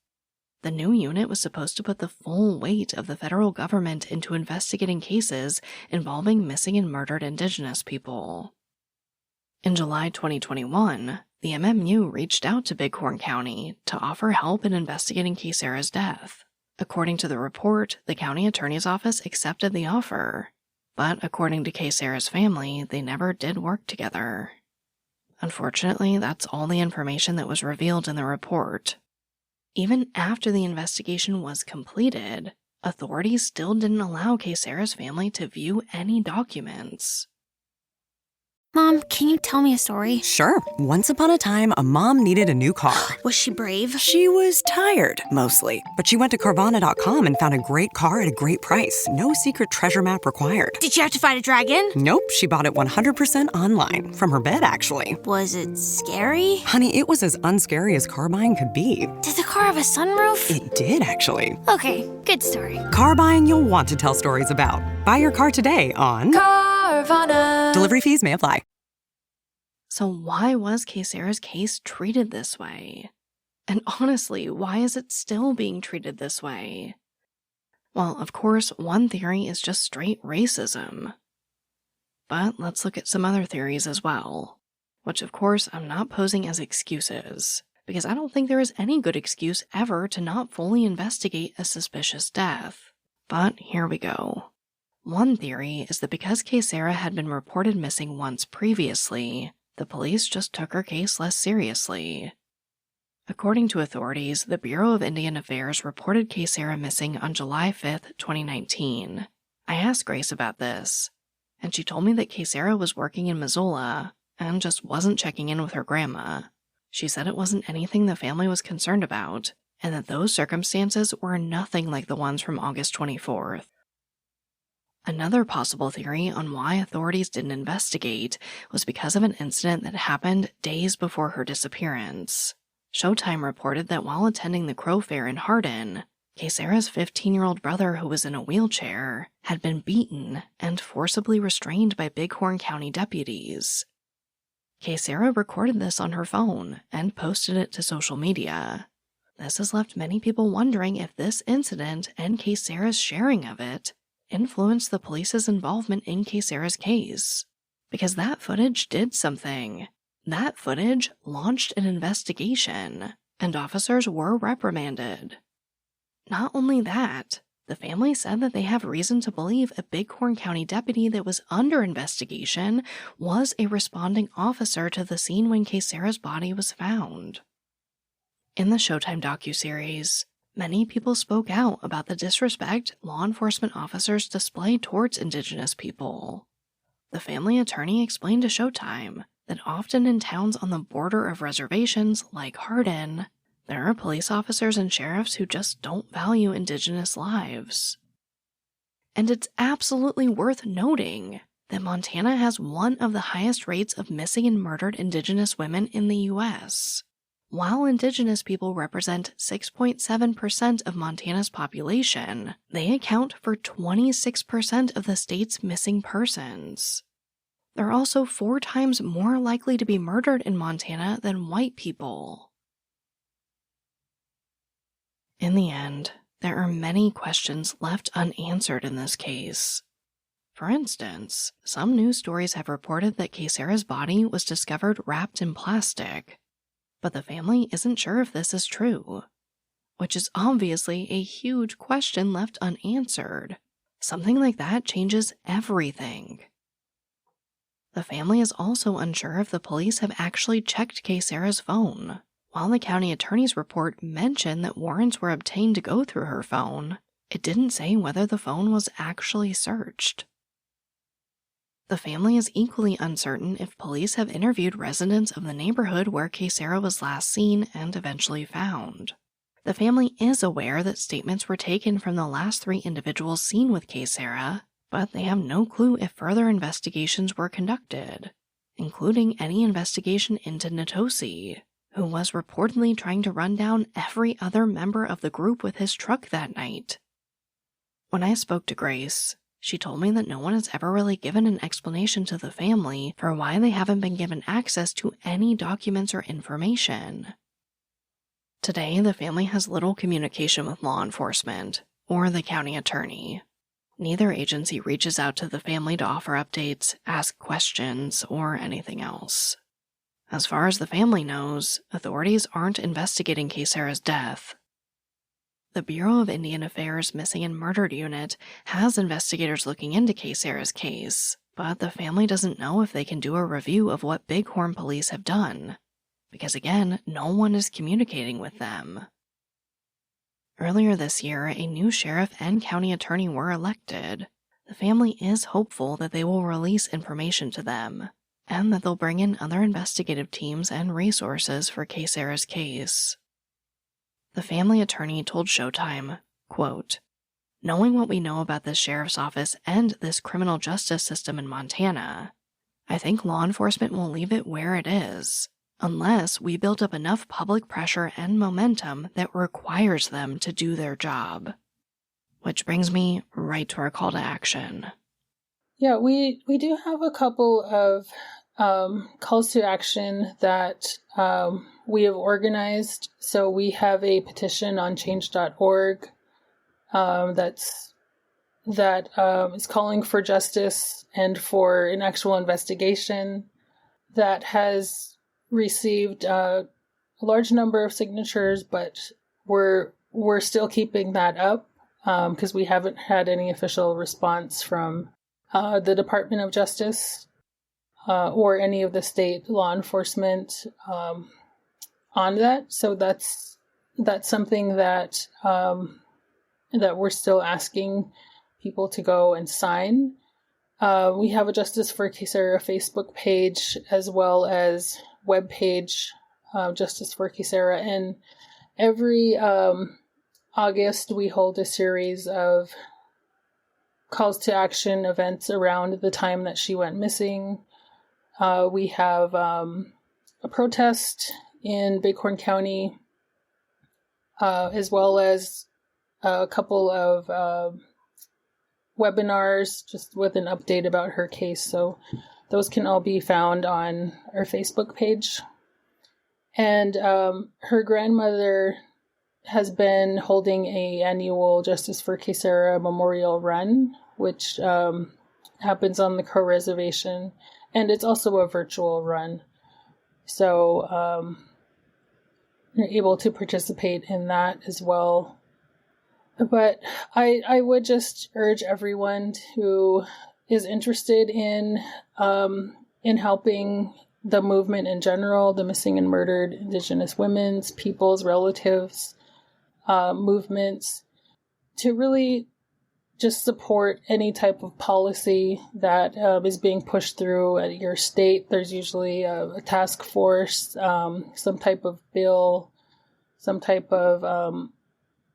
The new unit was supposed to put the full weight of the federal government into investigating cases involving missing and murdered Indigenous people. In July 2021, the MMU reached out to Bighorn County to offer help in investigating Kaysera's death. According to the report, the county attorney's office accepted the offer, but according to Kaysera's family, they never did work together. Unfortunately, that's all the information that was revealed in the report. Even after the investigation was completed, authorities still didn't allow Kaysera's family to view any documents. Mom, can you tell me a story? Sure. Once upon a time, a mom needed a new car. Was she brave? She was tired, mostly. But she went to Carvana.com and found a great car at a great price. No secret treasure map required. Did she have to fight a dragon? Nope, she bought it 100% online. From her bed, actually. Was it scary? Honey, it was as unscary as car buying could be. Did the car have a sunroof? It did, actually. Okay, good story. Car buying you'll want to tell stories about. Buy your car today on Carvana. Delivery fees may apply. So why was Kaysera's case treated this way? And honestly, why is it still being treated this way? Well, of course, one theory is just straight racism. But let's look at some other theories as well, which of course I'm not posing as excuses, because I don't think there is any good excuse ever to not fully investigate a suspicious death. But here we go. One theory is that because Kaysera had been reported missing once previously, the police just took her case less seriously. According to authorities, the Bureau of Indian Affairs reported Kaysera missing on July 5th, 2019. I asked Grace about this, and she told me that Kaysera was working in Missoula and just wasn't checking in with her grandma. She said it wasn't anything the family was concerned about, and that those circumstances were nothing like the ones from August 24th. Another possible theory on why authorities didn't investigate was because of an incident that happened days before her disappearance. Showtime reported that while attending the Crow Fair in Hardin, Kaysera's 15-year-old brother, who was in a wheelchair, had been beaten and forcibly restrained by Bighorn County deputies. Kaysera recorded this on her phone and posted it to social media. This has left many people wondering if this incident and Kaysera's sharing of it influenced the police's involvement in Kaysera's case. Because that footage did something. That footage launched an investigation, and officers were reprimanded. Not only that, the family said that they have reason to believe a Bighorn County deputy that was under investigation was a responding officer to the scene when Kaysera's body was found. In the Showtime docuseries, many people spoke out about the disrespect law enforcement officers display towards Indigenous people. The family attorney explained to Showtime that often in towns on the border of reservations like Hardin, there are police officers and sheriffs who just don't value Indigenous lives. And it's absolutely worth noting that Montana has one of the highest rates of missing and murdered Indigenous women in the U.S. While Indigenous people represent 6.7% of Montana's population, they account for 26% of the state's missing persons. They're also 4 times more likely to be murdered in Montana than white people. In the end, there are many questions left unanswered in this case. For instance, some news stories have reported that Kaysera's body was discovered wrapped in plastic, but the family isn't sure if this is true, which is obviously a huge question left unanswered. Something like that changes everything. The family is also unsure if the police have actually checked Kaysera's phone. While the county attorney's report mentioned that warrants were obtained to go through her phone, it didn't say whether the phone was actually searched. The family is equally uncertain if police have interviewed residents of the neighborhood where Kaysera was last seen and eventually found. The family is aware that statements were taken from the last 3 individuals seen with Kaysera, but they have no clue if further investigations were conducted, including any investigation into Natosi, who was reportedly trying to run down every other member of the group with his truck that night. When I spoke to Grace, she told me that no one has ever really given an explanation to the family for why they haven't been given access to any documents or information. Today, the family has little communication with law enforcement or the county attorney. Neither agency reaches out to the family to offer updates, ask questions, or anything else. As far as the family knows, authorities aren't investigating Kaysera's death. The Bureau of Indian Affairs Missing and Murdered Unit has investigators looking into Kaysera's case, but the family doesn't know if they can do a review of what Bighorn police have done, because again, no one is communicating with them. Earlier this year, a new sheriff and county attorney were elected. The family is hopeful that they will release information to them, and that they'll bring in other investigative teams and resources for Kaysera's case. The family attorney told Showtime, quote, "Knowing what we know about this sheriff's office and this criminal justice system in Montana, I think law enforcement will leave it where it is, unless we build up enough public pressure and momentum that requires them to do their job." Which brings me right to our call to action. Yeah, we do have a couple of calls to action that we have organized. So we have a petition on change.org that is calling for justice and for an actual investigation that has received a large number of signatures, but we're still keeping that up because we haven't had any official response from the Department of Justice or any of the state law enforcement on that. So that's something that that we're still asking people to go and sign. We have a Justice for Kaysera Facebook page as well as webpage, Justice for Kaysera, and every August we hold a series of calls to action events around the time that she went missing. We have a protest in Bighorn County, as well as a couple of webinars just with an update about her case. So those can all be found on our Facebook page. And her grandmother has been holding an annual Justice for Kaysera Memorial Run, which happens on the Crow Reservation, and it's also a virtual run. So you're able to participate in that as well. But I would just urge everyone who is interested in helping the movement in general, the missing and murdered Indigenous women's, people's, relatives, movements, to really just support any type of policy that is being pushed through at your state. There's usually a task force, some type of bill, some type of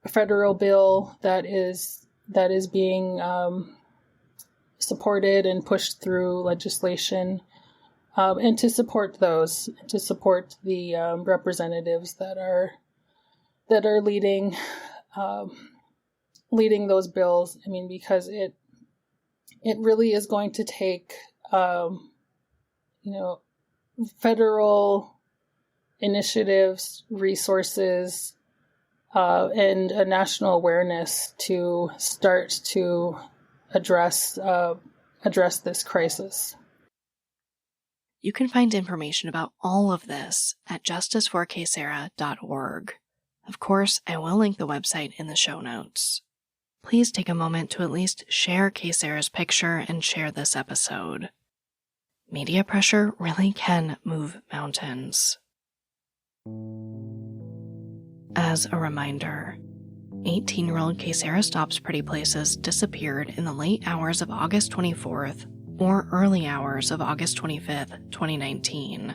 federal bill that is being supported and pushed through legislation, and to support those, to support the representatives that are leading those bills. I mean, because it really is going to take federal initiatives, resources, and a national awareness to start to address this crisis. You can find information about all of this at justiceforkaysera.org. Of course, I will link the website in the show notes. Please take a moment to at least share Kaysera's picture and share this episode. Media pressure really can move mountains. As a reminder, 18-year-old Kaysera Stops Pretty Places disappeared in the late hours of August 24th or early hours of August 25th, 2019.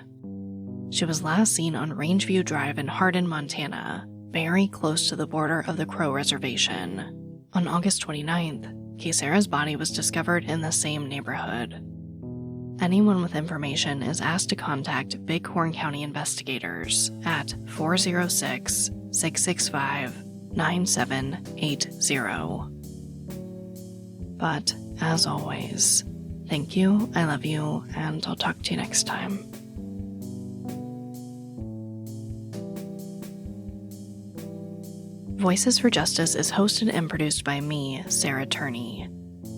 She was last seen on Rangeview Drive in Hardin, Montana, very close to the border of the Crow Reservation. On August 29th, Kaysera's body was discovered in the same neighborhood. Anyone with information is asked to contact Bighorn County investigators at 406-665-9780. But, as always, thank you, I love you, and I'll talk to you next time. Voices for Justice is hosted and produced by me, Sarah Turney,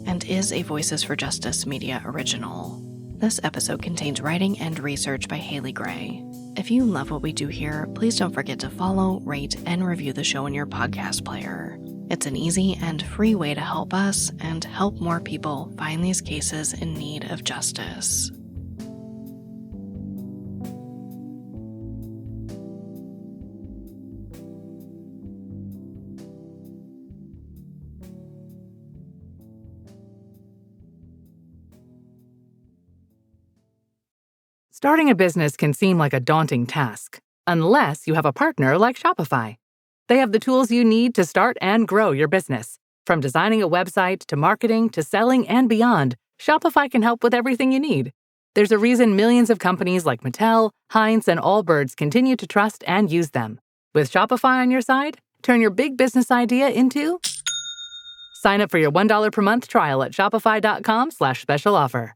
and is a Voices for Justice media original. This episode contains writing and research by Haley Gray. If you love what we do here, please don't forget to follow, rate, and review the show in your podcast player. It's an easy and free way to help us and help more people find these cases in need of justice. Starting a business can seem like a daunting task, unless you have a partner like Shopify. They have the tools you need to start and grow your business. From designing a website to marketing to selling and beyond, Shopify can help with everything you need. There's a reason millions of companies like Mattel, Heinz, and Allbirds continue to trust and use them. With Shopify on your side, turn your big business idea into... Sign up for your $1 per month trial at shopify.com/special offer.